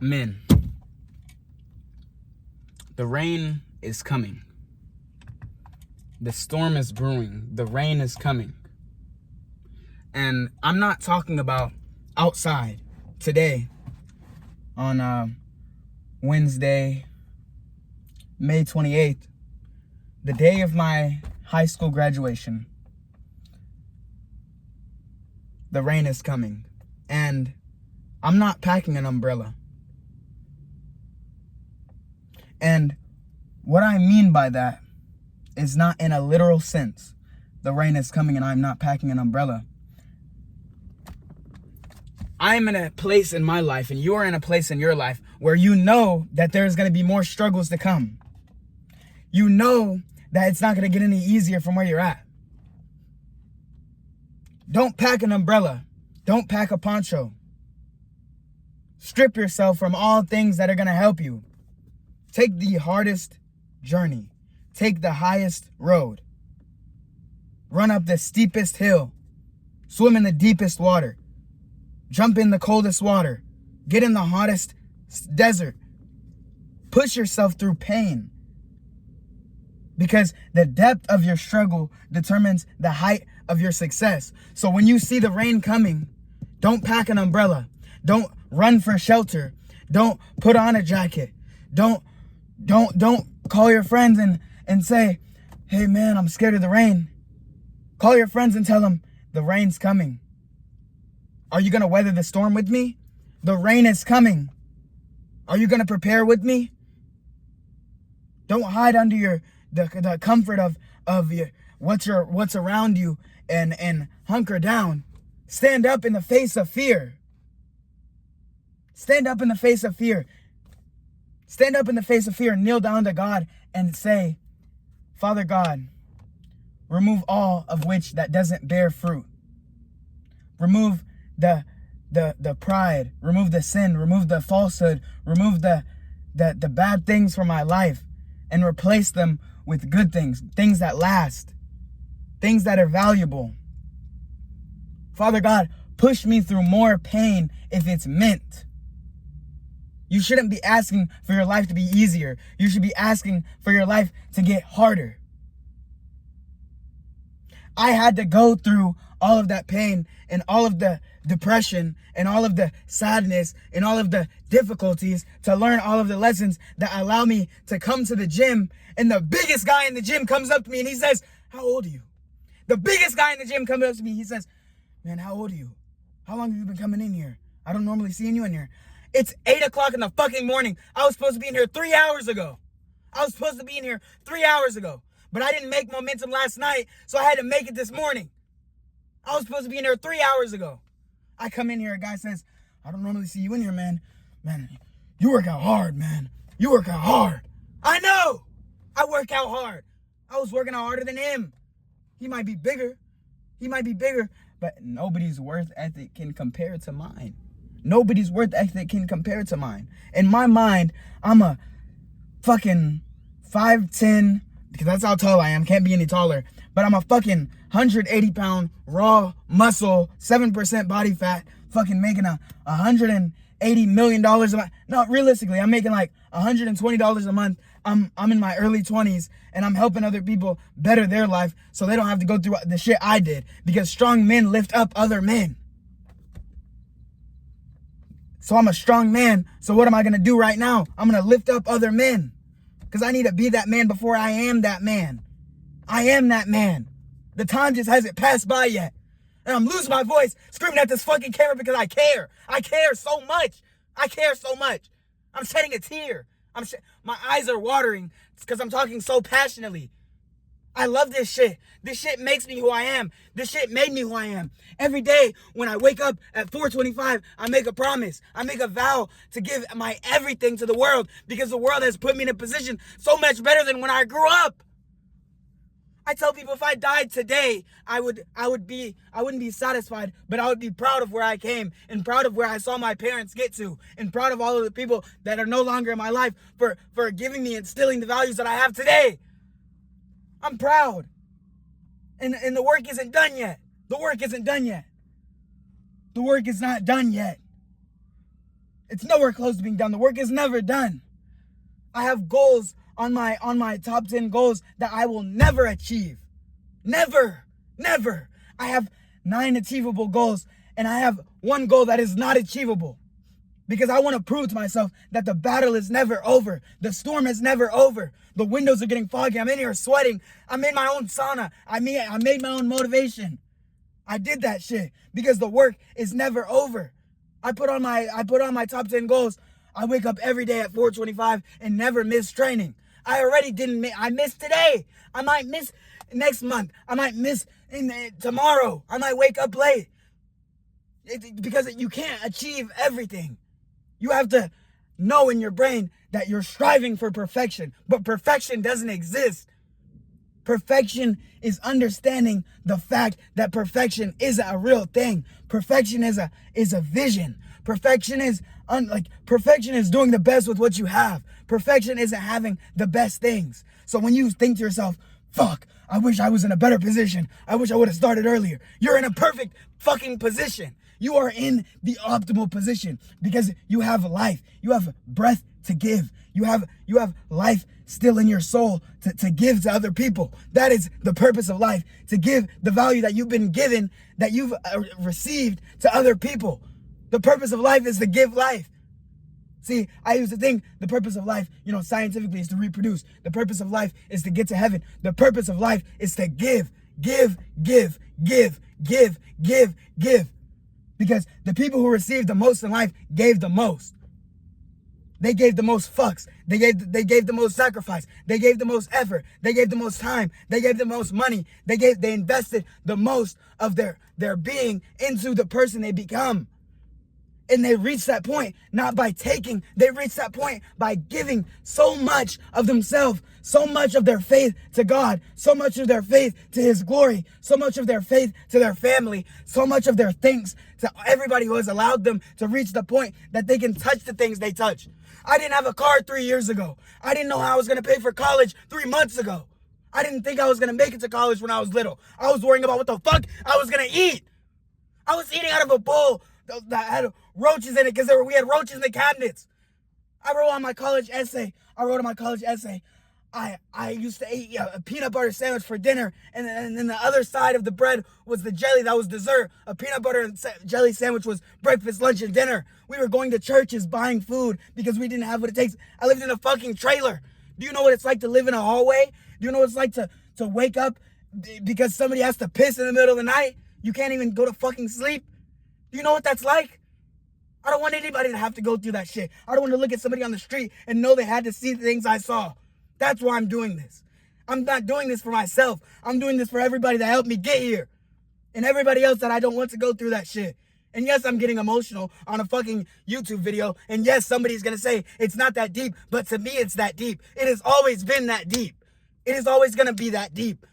Men, the rain is coming. The storm is brewing. The rain is coming. And I'm not talking about outside. Today, on Wednesday, May 28th, the day of my high school graduation, the rain is coming. And I'm not packing an umbrella. And what I mean by that is not in a literal sense. The rain is coming and I'm not packing an umbrella. I'm in a place in my life and you are in a place in your life where you know that there's going to be more struggles to come. You know that it's not going to get any easier from where you're at. Don't pack an umbrella. Don't pack a poncho. Strip yourself from all things that are going to help you. Take the hardest journey. Take the highest road. Run up the steepest hill. Swim in the deepest water. Jump in the coldest water. Get in the hottest desert. Push yourself through pain. Because the depth of your struggle determines the height of your success. So when you see the rain coming, don't pack an umbrella. Don't run for shelter. Don't put on a jacket. Don't call your friends and say, hey man, I'm scared of the rain. Call your friends and tell them the rain's coming. Are you going to weather the storm with me? The rain is coming. Are you going to prepare with me? Don't hide under the comfort of your what's around you and hunker down. Stand up in the face of fear. Stand up in the face of fear. Stand up in the face of fear and kneel down to God and say, Father God, remove all of which that doesn't bear fruit. Remove the pride, remove the sin, remove the falsehood, remove the bad things from my life and replace them with good things, things that last, things that are valuable. Father God, push me through more pain if it's meant. You shouldn't be asking for your life to be easier. You should be asking for your life to get harder. I had to go through all of that pain and all of the depression and all of the sadness and all of the difficulties to learn all of the lessons that allow me to come to the gym. And the biggest guy in the gym comes up to me and he says, how old are you? The biggest guy in the gym comes up to me. He says, man, how old are you? How long have you been coming in here? I don't normally see you in here. It's 8 o'clock in the fucking morning. I was supposed to be in here 3 hours ago. But I didn't make momentum last night, so I had to make it this morning. I was supposed to be in here 3 hours ago. I come in here, a guy says, I don't normally see you in here, man. Man, you work out hard, man. You work out hard. I know. I work out hard. I was working out harder than him. He might be bigger, but nobody's worth ethic can compare to mine. Nobody's worth ethic can compare to mine. In my mind, I'm a fucking 5'10", because that's how tall I am, can't be any taller, but I'm a fucking 180-pound raw muscle, 7% body fat, fucking making $180 million a month. No, realistically, I'm making like $120 a month. I'm in my early 20s, and I'm helping other people better their life so they don't have to go through the shit I did, because strong men lift up other men. So I'm a strong man. So what am I going to do right now? I'm going to lift up other men. Because I need to be that man before I am that man. I am that man. The time just hasn't passed by yet. And I'm losing my voice screaming at this fucking camera because I care. I care so much. I'm shedding a tear. My eyes are watering because I'm talking so passionately. I love this shit. This shit makes me who I am. This shit made me who I am. Every day when I wake up at 4:25, I make a promise. I make a vow to give my everything to the world because the world has put me in a position so much better than when I grew up. I tell people if I died today, I wouldn't be satisfied, but I would be proud of where I came and proud of where I saw my parents get to and proud of all of the people that are no longer in my life for giving me, instilling the values that I have today. I'm proud. And the work isn't done yet. The work is not done yet. It's nowhere close to being done. The work is never done. I have goals on my top 10 goals that I will never achieve. Never. I have 9 achievable goals, and I have one goal that is not achievable. Because I want to prove to myself that the battle is never over. The storm is never over. The windows are getting foggy. I'm in here sweating. I made my own sauna. I made my own motivation. I did that shit because the work is never over. I put on my top 10 goals. I wake up every day at 4:25 and never miss training. I missed today. I might miss next month. I might miss tomorrow. I might wake up late. Because you can't achieve everything. You have to know in your brain that you're striving for perfection, but perfection doesn't exist. Perfection is understanding the fact that perfection isn't a real thing. Perfection is a vision. Perfection is doing the best with what you have. Perfection isn't having the best things. So when you think to yourself, fuck, I wish I was in a better position. I wish I would have started earlier. You're in a perfect fucking position. You are in the optimal position because you have life. You have breath to give. You have life still in your soul to give to other people. That is the purpose of life, to give the value that you've been given, that you've received to other people. The purpose of life is to give life. See, I used to think the purpose of life, scientifically is to reproduce. The purpose of life is to get to heaven. The purpose of life is to give. Because the people who received the most in life gave the most. They gave the most fucks. They gave the most sacrifice. They gave the most effort. They gave the most time. They gave the most money. They invested the most of their being into the person they become. And they reached that point not by taking. They reached that point by giving so much of themselves, so much of their faith to God, so much of their faith to His glory, so much of their faith to their family, so much of their thanks to everybody who has allowed them to reach the point that they can touch the things they touch. I didn't have a car 3 years ago. I didn't know how I was going to pay for college 3 months ago. I didn't think I was going to make it to college when I was little. I was worrying about what the fuck I was going to eat. I was eating out of a bowl that had roaches in it because we had roaches in the cabinets. I wrote on my college essay. I used to eat a peanut butter sandwich for dinner, and then the other side of the bread was the jelly. That was dessert. A peanut butter and jelly sandwich was breakfast, lunch, and dinner. We were going to churches buying food because we didn't have what it takes. I lived in a fucking trailer. Do you know what it's like to live in a hallway? Do you know what it's like to wake up because somebody has to piss in the middle of the night? You can't even go to fucking sleep. Do you know what that's like? I don't want anybody to have to go through that shit. I don't want to look at somebody on the street and know they had to see the things I saw. That's why I'm doing this. I'm not doing this for myself. I'm doing this for everybody that helped me get here. And everybody else that I don't want to go through that shit. And yes, I'm getting emotional on a fucking YouTube video. And yes, somebody's going to say it's not that deep. But to me, it's that deep. It has always been that deep. It is always going to be that deep.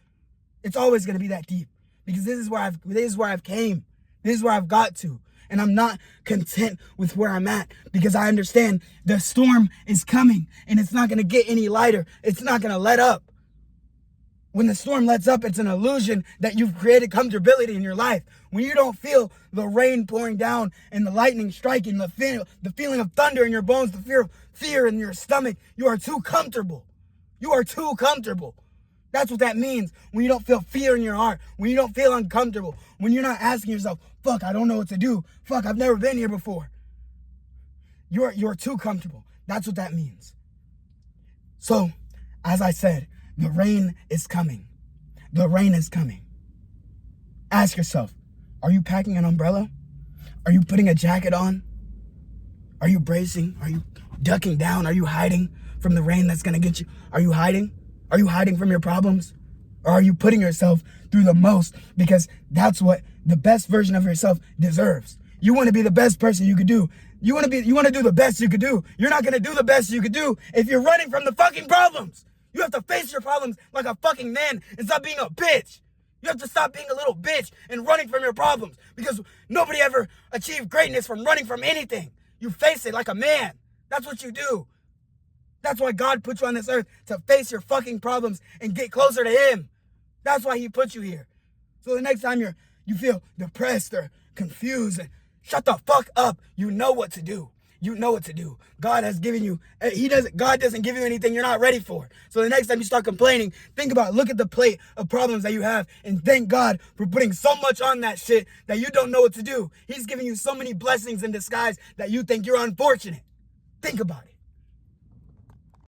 It's always going to be that deep. Because this is where I've came. This is where I've got to. And I'm not content with where I'm at because I understand the storm is coming and it's not going to get any lighter. It's not going to let up. When the storm lets up, it's an illusion that you've created comfortability in your life. When you don't feel the rain pouring down and the lightning striking, the feeling of thunder in your bones, the fear in your stomach, you are too comfortable. You are too comfortable. That's what that means when you don't feel fear in your heart, when you don't feel uncomfortable, when you're not asking yourself, fuck, I don't know what to do. Fuck, I've never been here before. You're too comfortable. That's what that means. So, as I said, the rain is coming. The rain is coming. Ask yourself, are you packing an umbrella? Are you putting a jacket on? Are you bracing? Are you ducking down? Are you hiding from the rain that's going to get you? Are you hiding? Are you hiding from your problems? Or are you putting yourself through the most? Because that's what the best version of yourself deserves. You want to be the best person you could do. You want to do the best you could do. You're not going to do the best you could do if you're running from the fucking problems. You have to face your problems like a fucking man and stop being a bitch. You have to stop being a little bitch and running from your problems because nobody ever achieved greatness from running from anything. You face it like a man. That's what you do. That's why God put you on this earth, to face your fucking problems and get closer to Him. That's why He put you here. So the next time you feel depressed or confused, shut the fuck up. You know what to do. you know what to do. God has given you, God doesn't give you anything you're not ready for. So the next time you start complaining, look at the plate of problems that you have and thank God for putting so much on that shit that you don't know what to do. He's giving you so many blessings in disguise that you think you're unfortunate. Think about it.